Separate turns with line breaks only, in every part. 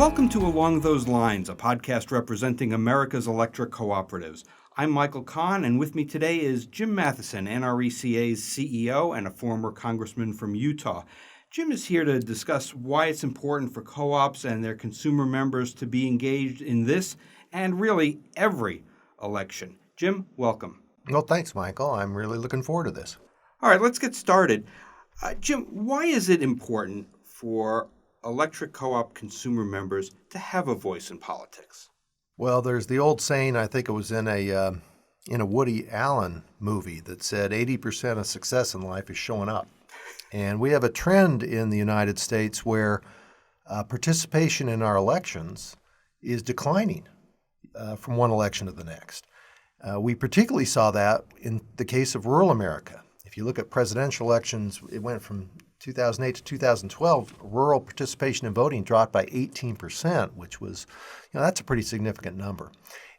Welcome to Along Those Lines, a podcast representing America's electric cooperatives. I'm Michael Kahn, and with me today is Jim Matheson, NRECA's CEO and a former congressman from Utah. Jim is here to discuss why it's important for co-ops and their consumer members to be engaged in this and really every election. Jim, welcome.
Well, thanks, Michael. I'm really looking forward to this.
All right, let's get started. Jim, why is it important for electric co-op consumer members to have a voice in politics?
Well, there's the old saying, I think it was in a Woody Allen movie, that said 80% of success in life is showing up. And we have a trend in the United States where participation in our elections is declining from one election to the next. We particularly saw that in the case of rural America. If you look at presidential elections, it went from 2008 to 2012, rural participation in voting dropped by 18%, which was, that's a pretty significant number.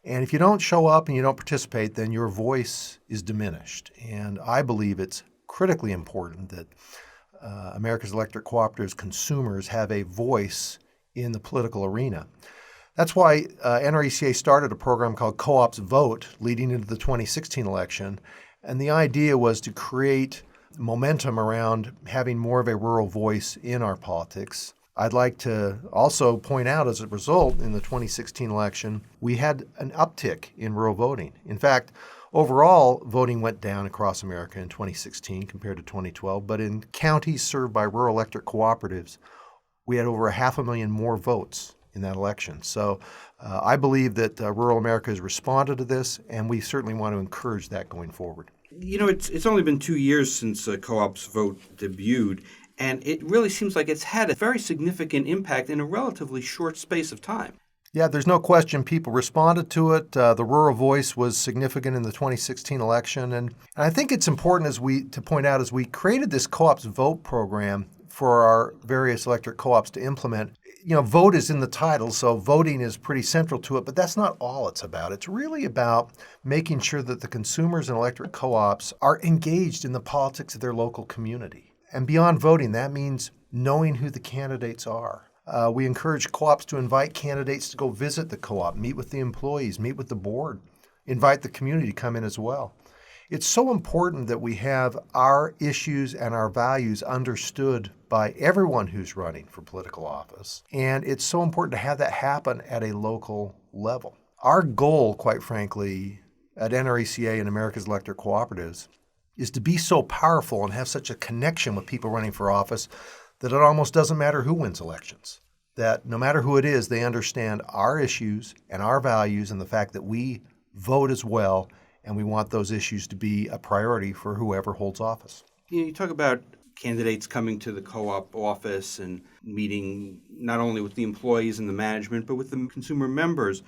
And if you don't show up and you don't participate, then your voice is diminished. And I believe it's critically important that America's electric cooperatives consumers have a voice in the political arena. That's why NRECA started a program called Coops Vote leading into the 2016 election. And the idea was to create momentum around having more of a rural voice in our politics. I'd like to also point out, as a result, in the 2016 election, we had an uptick in rural voting. In fact, overall, voting went down across America in 2016 compared to 2012, but in counties served by rural electric cooperatives, we had over 500,000 more votes in that election. So I believe that rural America has responded to this, and we certainly want to encourage that going forward.
It's only been 2 years since Coops Vote debuted, and it really seems like it's had a very significant impact in a relatively short space of time.
Yeah, there's no question people responded to it. The rural voice was significant in the 2016 election. And I think it's important to point out as we created this Coops Vote program for our various electric co-ops to implement. Vote is in the title, so voting is pretty central to it, but that's not all it's about. It's really about making sure that the consumers and electric co-ops are engaged in the politics of their local community. And beyond voting, that means knowing who the candidates are. We encourage co-ops to invite candidates to go visit the co-op, meet with the employees, meet with the board, invite the community to come in as well. It's so important that we have our issues and our values understood by everyone who's running for political office. And it's so important to have that happen at a local level. Our goal, quite frankly, at NRECA and America's Electric Cooperatives is to be so powerful and have such a connection with people running for office that it almost doesn't matter who wins elections. That no matter who it is, they understand our issues and our values and the fact that we vote as well, and we want those issues to be a priority for whoever holds office.
You talk about candidates coming to the co-op office and meeting not only with the employees and the management, but with the consumer members.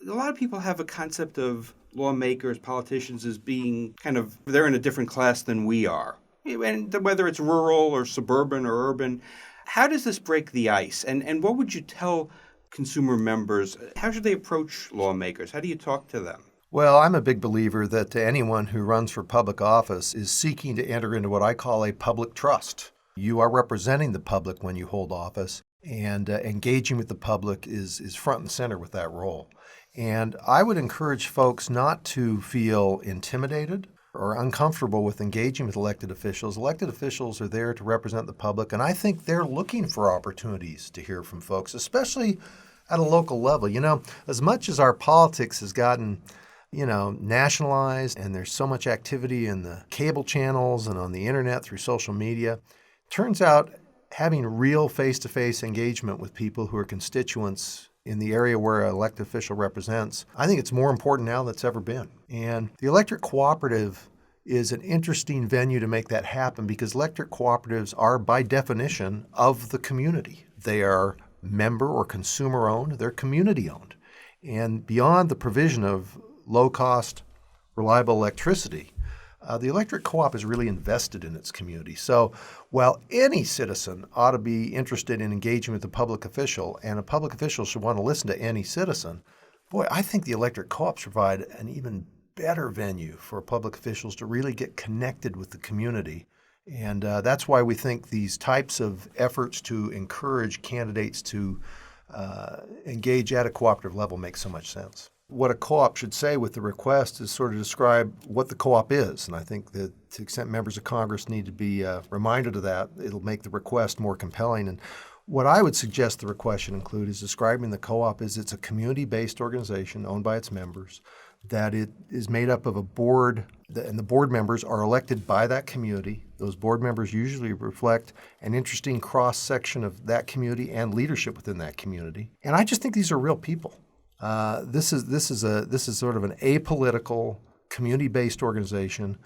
A lot of people have a concept of lawmakers, politicians as being they're in a different class than we are. And whether it's rural or suburban or urban, how does this break the ice? And what would you tell consumer members? How should they approach lawmakers? How do you talk to them?
Well, I'm a big believer that anyone who runs for public office is seeking to enter into what I call a public trust. You are representing the public when you hold office, and engaging with the public is front and center with that role. And I would encourage folks not to feel intimidated or uncomfortable with engaging with elected officials. Elected officials are there to represent the public, and I think they're looking for opportunities to hear from folks, especially at a local level. As much as our politics has gotten nationalized, and there's so much activity in the cable channels and on the internet through social media. Turns out having real face-to-face engagement with people who are constituents in the area where an elected official represents, I think it's more important now than it's ever been. And the electric cooperative is an interesting venue to make that happen because electric cooperatives are, by definition, of the community. They are member or consumer-owned. They're community-owned. And beyond the provision of low-cost, reliable electricity, the electric co-op is really invested in its community. So while any citizen ought to be interested in engaging with a public official, and a public official should want to listen to any citizen, I think the electric co-ops provide an even better venue for public officials to really get connected with the community. And that's why we think these types of efforts to encourage candidates to engage at a cooperative level makes so much sense. What a co-op should say with the request is sort of describe what the co-op is. And I think that to the extent members of Congress need to be reminded of that, it'll make the request more compelling. And what I would suggest the request should include is describing the co-op as it's a community-based organization owned by its members, that it is made up of a board, and the board members are elected by that community. Those board members usually reflect an interesting cross-section of that community and leadership within that community. And I just think these are real people. This is sort of an apolitical, community-based organization.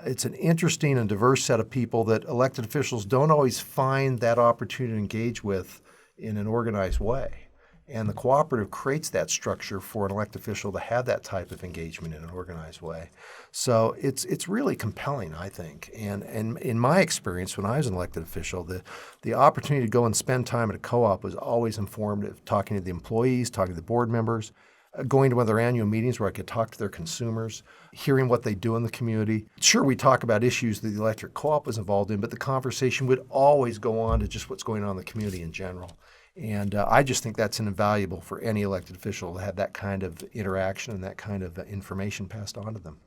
It's an interesting and diverse set of people that elected officials don't always find that opportunity to engage with in an organized way. And the cooperative creates that structure for an elected official to have that type of engagement in an organized way. So it's really compelling, I think. And in my experience, when I was an elected official, the opportunity to go and spend time at a co-op was always informative, talking to the employees, talking to the board members, going to one of their annual meetings where I could talk to their consumers, hearing what they do in the community. Sure, we talk about issues that the electric co-op was involved in, but the conversation would always go on to just what's going on in the community in general. And I just think that's invaluable for any elected official to have that kind of interaction and that kind of information passed on to them.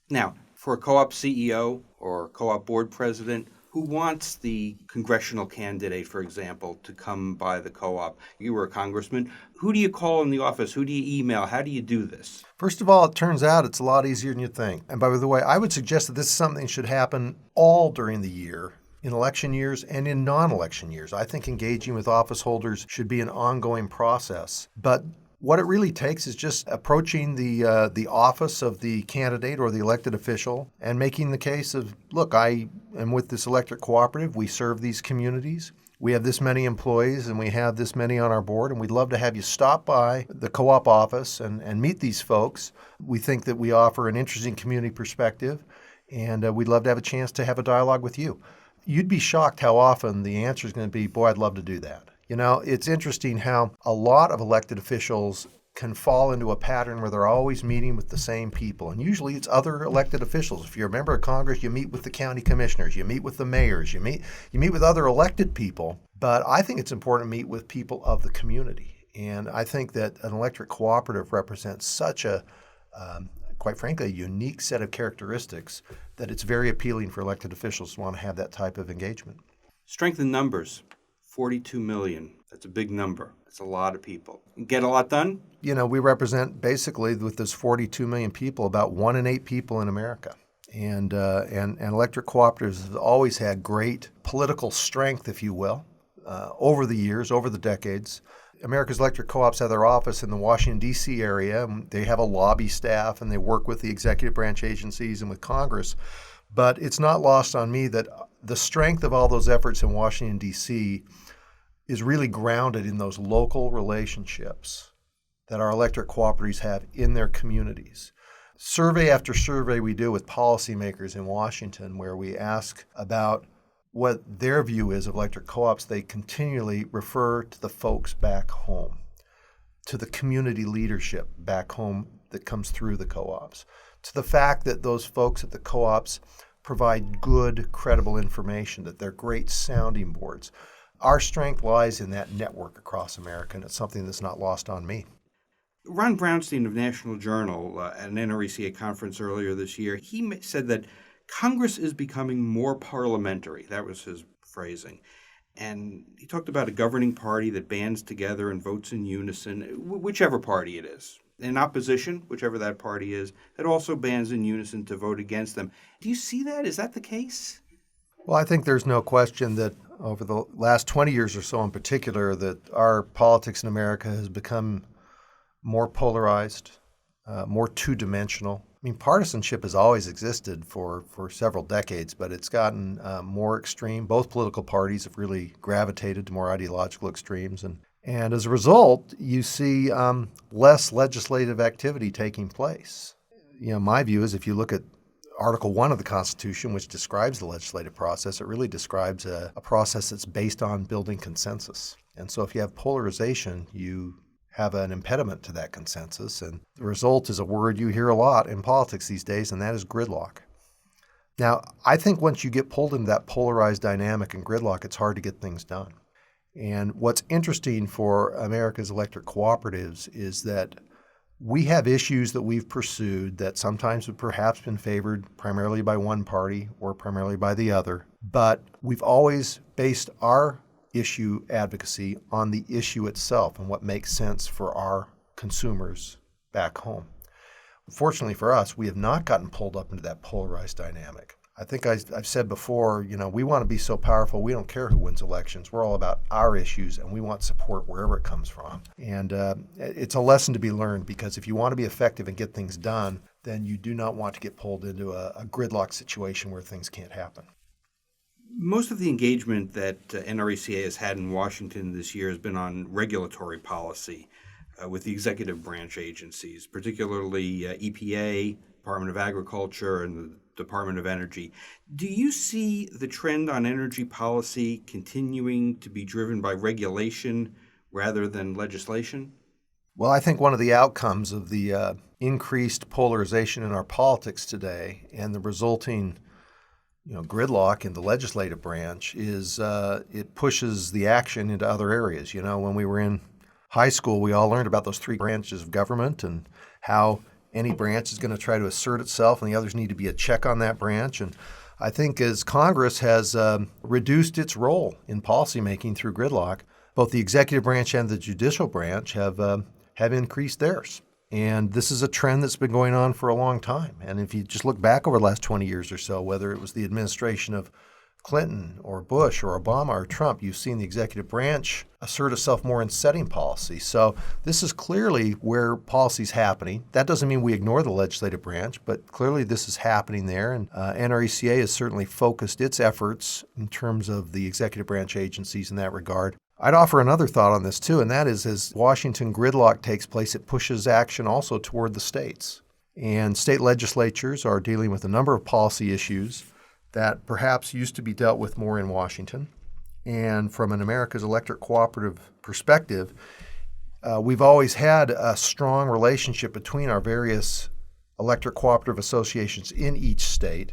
Now, for a co-op CEO or co-op board president who wants the congressional candidate, for example, to come by the co-op, you were a congressman, who do you call in the office? Who do you email? How do you do this?
First of all, it turns out it's a lot easier than you think. And by the way, I would suggest that this is something that should happen all during the year, in election years and in non-election years. I think engaging with office holders should be an ongoing process. But what it really takes is just approaching the office of the candidate or the elected official and making the case of, look, I am with this electric cooperative. We serve these communities. We have this many employees and we have this many on our board, and we'd love to have you stop by the co-op office and meet these folks. We think that we offer an interesting community perspective, and we'd love to have a chance to have a dialogue with you. You'd be shocked how often the answer is going to be, boy, I'd love to do that. You know, it's interesting how a lot of elected officials can fall into a pattern where they're always meeting with the same people. And usually it's other elected officials. If you're a member of Congress, you meet with the county commissioners, you meet with the mayors, you meet with other elected people. But I think it's important to meet with people of the community. And I think that an electric cooperative represents such a quite frankly, a unique set of characteristics that it's very appealing for elected officials to want to have that type of engagement.
Strength in numbers, 42 million. That's a big number. That's a lot of people. Get a lot done?
You know, we represent basically with this 42 million people, about 1 in 8 people in America. And electric cooperatives have always had great political strength, if you will, over the years, over the decades. America's Electric Co-ops have their office in the Washington, D.C. area. They have a lobby staff, and they work with the executive branch agencies and with Congress. But it's not lost on me that the strength of all those efforts in Washington, D.C. is really grounded in those local relationships that our electric cooperatives have in their communities. Survey after survey we do with policymakers in Washington, where we ask about what their view is of electric co-ops, they continually refer to the folks back home, to the community leadership back home that comes through the co-ops, to the fact that those folks at the co-ops provide good, credible information, that they're great sounding boards. Our strength lies in that network across America, and it's something that's not lost on me.
Ron Brownstein of National Journal at an NRECA conference earlier this year, he said that Congress is becoming more parliamentary. That was his phrasing. And he talked about a governing party that bands together and votes in unison, whichever party it is. In opposition, whichever that party is, that also bands in unison to vote against them. Do you see that? Is that the case?
Well, I think there's no question that over the last 20 years or so in particular, that our politics in America has become more polarized, more two-dimensional. I mean, partisanship has always existed for several decades, but it's gotten more extreme. Both political parties have really gravitated to more ideological extremes. And as a result, you see less legislative activity taking place. You know, my view is if you look at Article 1 of the Constitution, which describes the legislative process, it really describes a process that's based on building consensus. And so if you have polarization, you have an impediment to that consensus. And the result is a word you hear a lot in politics these days, and that is gridlock. Now, I think once you get pulled into that polarized dynamic and gridlock, it's hard to get things done. And what's interesting for America's electric cooperatives is that we have issues that we've pursued that sometimes have perhaps been favored primarily by one party or primarily by the other, but we've always based our issue advocacy on the issue itself and what makes sense for our consumers back home. Fortunately for us, we have not gotten pulled up into that polarized dynamic. I think I've said before, we want to be so powerful, we don't care who wins elections. We're all about our issues, and we want support wherever it comes from. And it's a lesson to be learned, because if you want to be effective and get things done, then you do not want to get pulled into a gridlock situation where things can't happen.
Most of the engagement that NRECA has had in Washington this year has been on regulatory policy with the executive branch agencies, particularly EPA, Department of Agriculture, and the Department of Energy. Do you see the trend on energy policy continuing to be driven by regulation rather than legislation?
Well, I think one of the outcomes of the increased polarization in our politics today and the resulting gridlock in the legislative branch is it pushes the action into other areas. When we were in high school, we all learned about those three branches of government and how any branch is going to try to assert itself and the others need to be a check on that branch. And I think as Congress has reduced its role in policymaking through gridlock, both the executive branch and the judicial branch have increased theirs. And this is a trend that's been going on for a long time. And if you just look back over the last 20 years or so, whether it was the administration of Clinton or Bush or Obama or Trump, you've seen the executive branch assert itself more in setting policy. So this is clearly where policy's happening. That doesn't mean we ignore the legislative branch, but clearly this is happening there. And NRECA has certainly focused its efforts in terms of the executive branch agencies in that regard. I'd offer another thought on this too, and that is as Washington gridlock takes place, it pushes action also toward the states. And state legislatures are dealing with a number of policy issues that perhaps used to be dealt with more in Washington. And from an America's Electric Cooperative perspective, we've always had a strong relationship between our various electric cooperative associations in each state.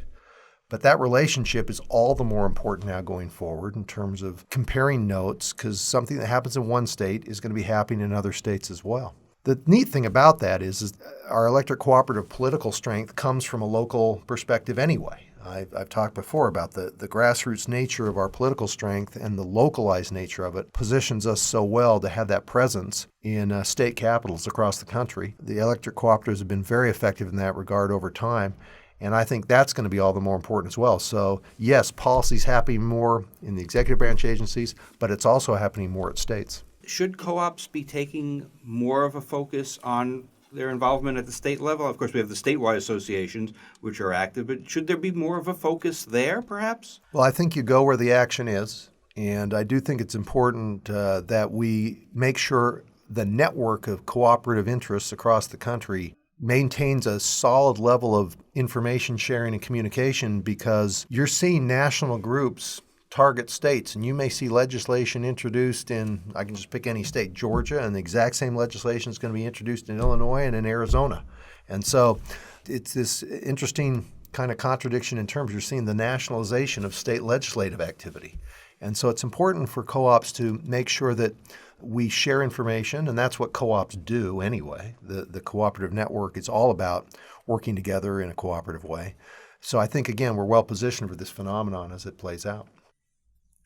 But that relationship is all the more important now going forward in terms of comparing notes, because something that happens in one state is going to be happening in other states as well. The neat thing about that is our electric cooperative political strength comes from a local perspective anyway. I've talked before about the grassroots nature of our political strength, and the localized nature of it positions us so well to have that presence in state capitals across the country. The electric cooperatives have been very effective in that regard over time, and I think that's going to be all the more important as well. So yes, policy's happening more in the executive branch agencies, but it's also happening more at states.
Should co-ops be taking more of a focus on their involvement at the state level? Of course, we have the statewide associations, which are active, but should there be more of a focus there, perhaps?
Well, I think you go where the action is, and I do think it's important that we make sure the network of cooperative interests across the country maintains a solid level of information sharing and communication, because you're seeing national groups target states, and you may see legislation introduced in, I can just pick any state, Georgia, and the exact same legislation is going to be introduced in Illinois and in Arizona. And so it's this interesting kind of contradiction in terms. You're seeing the nationalization of state legislative activity. And so it's important for co-ops to make sure that we share information, and that's what co-ops do anyway. The cooperative network is all about working together in a cooperative way. So I think, again, we're well positioned for this phenomenon as it plays out.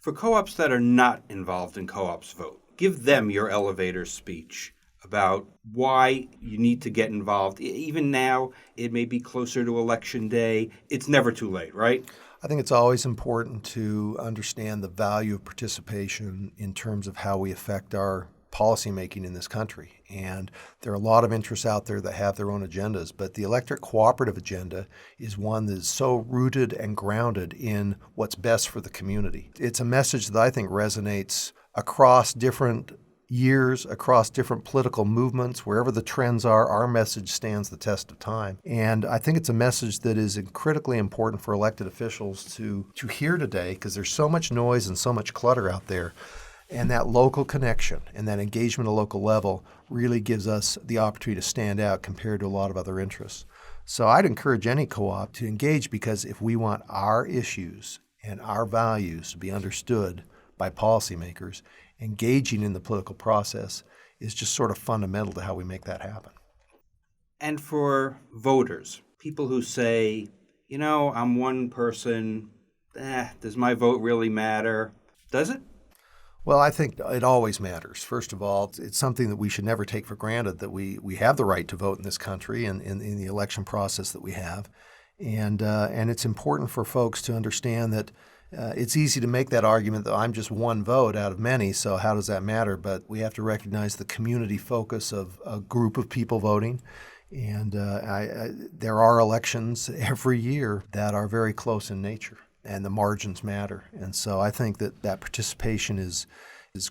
For co-ops that are not involved in Coops Vote, give them your elevator speech about why you need to get involved. Even now, it may be closer to Election Day. It's never too late, right?
I think it's always important to understand the value of participation in terms of how we affect our policymaking in this country. And there are a lot of interests out there that have their own agendas, but the electric cooperative agenda is one that is so rooted and grounded in what's best for the community. It's a message that I think resonates across different years, across different political movements. Wherever the trends are, our message stands the test of time. And I think it's a message that is critically important for elected officials to hear today, because there's so much noise and so much clutter out there. And that local connection and that engagement at a local level really gives us the opportunity to stand out compared to a lot of other interests. So I'd encourage any co-op to engage, because if we want our issues and our values to be understood by policymakers, engaging in the political process is just sort of fundamental to how we make that happen.
And for voters, people who say, I'm one person, does my vote really matter? Does it?
Well, I think it always matters. First of all, it's something that we should never take for granted that we have the right to vote in this country and in the election process that we have. And it's important for folks to understand that it's easy to make that argument that I'm just one vote out of many, so how does that matter? But we have to recognize the community focus of a group of people voting. And there are elections every year that are very close in nature, and the margins matter. And so I think that participation is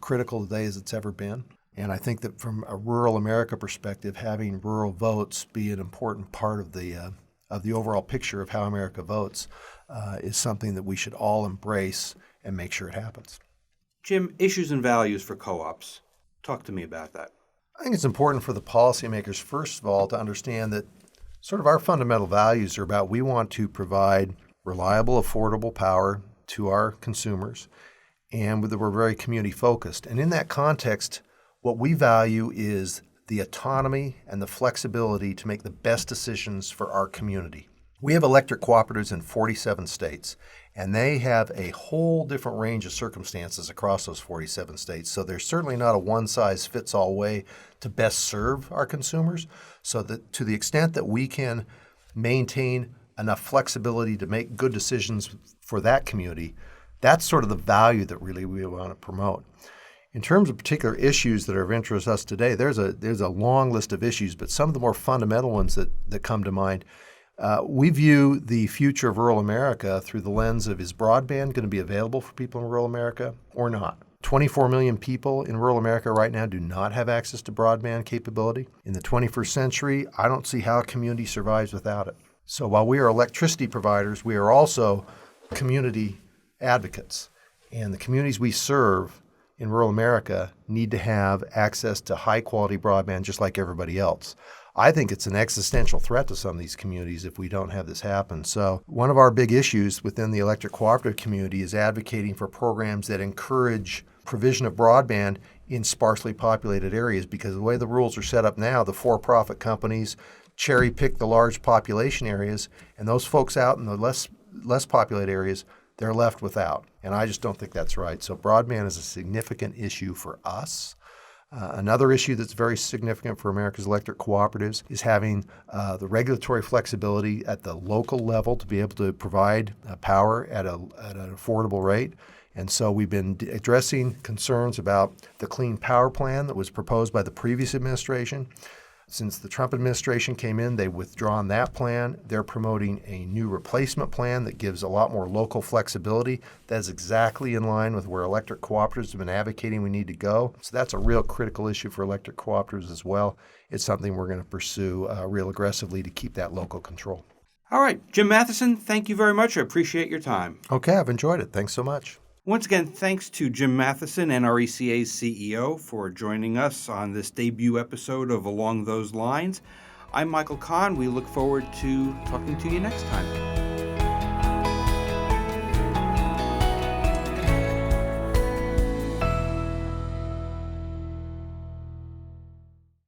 critical today as it's ever been. And I think that from a rural America perspective, having rural votes be an important part of the overall picture of how America votes is something that we should all embrace and make sure it happens.
Jim, issues and values for co-ops. Talk to me about that.
I think it's important for the policymakers, first of all, to understand that sort of our fundamental values are about we want to provide reliable, affordable power to our consumers, and we're very community focused. And in that context, what we value is the autonomy and the flexibility to make the best decisions for our community. We have electric cooperatives in 47 states, and they have a whole different range of circumstances across those 47 states. So there's certainly not a one-size-fits-all way to best serve our consumers. So that to the extent that we can maintain enough flexibility to make good decisions for that community, that's sort of the value that really we want to promote. In terms of particular issues that are of interest to us today, there's a long list of issues, but some of the more fundamental ones that come to mind. We view the future of rural America through the lens of, is broadband going to be available for people in rural America or not? 24 million people in rural America right now do not have access to broadband capability. In the 21st century, I don't see how a community survives without it. So while we are electricity providers, we are also community advocates. And the communities we serve in rural America need to have access to high-quality broadband just like everybody else. I think it's an existential threat to some of these communities if we don't have this happen. So one of our big issues within the electric cooperative community is advocating for programs that encourage provision of broadband in sparsely populated areas, because the way the rules are set up now, the for-profit companies cherry pick the large population areas, and those folks out in the less populated areas, they're left without. And I just don't think that's right. So broadband is a significant issue for us. Another issue that's very significant for America's electric cooperatives is having the regulatory flexibility at the local level to be able to provide power at an affordable rate. And so we've been addressing concerns about the Clean Power Plan that was proposed by the previous administration. Since the Trump administration came in, they've withdrawn that plan. They're promoting a new replacement plan that gives a lot more local flexibility. That's exactly in line with where electric cooperatives have been advocating we need to go. So that's a real critical issue for electric cooperatives as well. It's something we're going to pursue real aggressively to keep that local control.
All right, Jim Matheson, thank you very much. I appreciate your time.
Okay, I've enjoyed it. Thanks so much.
Once again, thanks to Jim Matheson, NRECA CEO, for joining us on this debut episode of Along Those Lines. I'm Michael Kahn. We look forward to talking to you next time.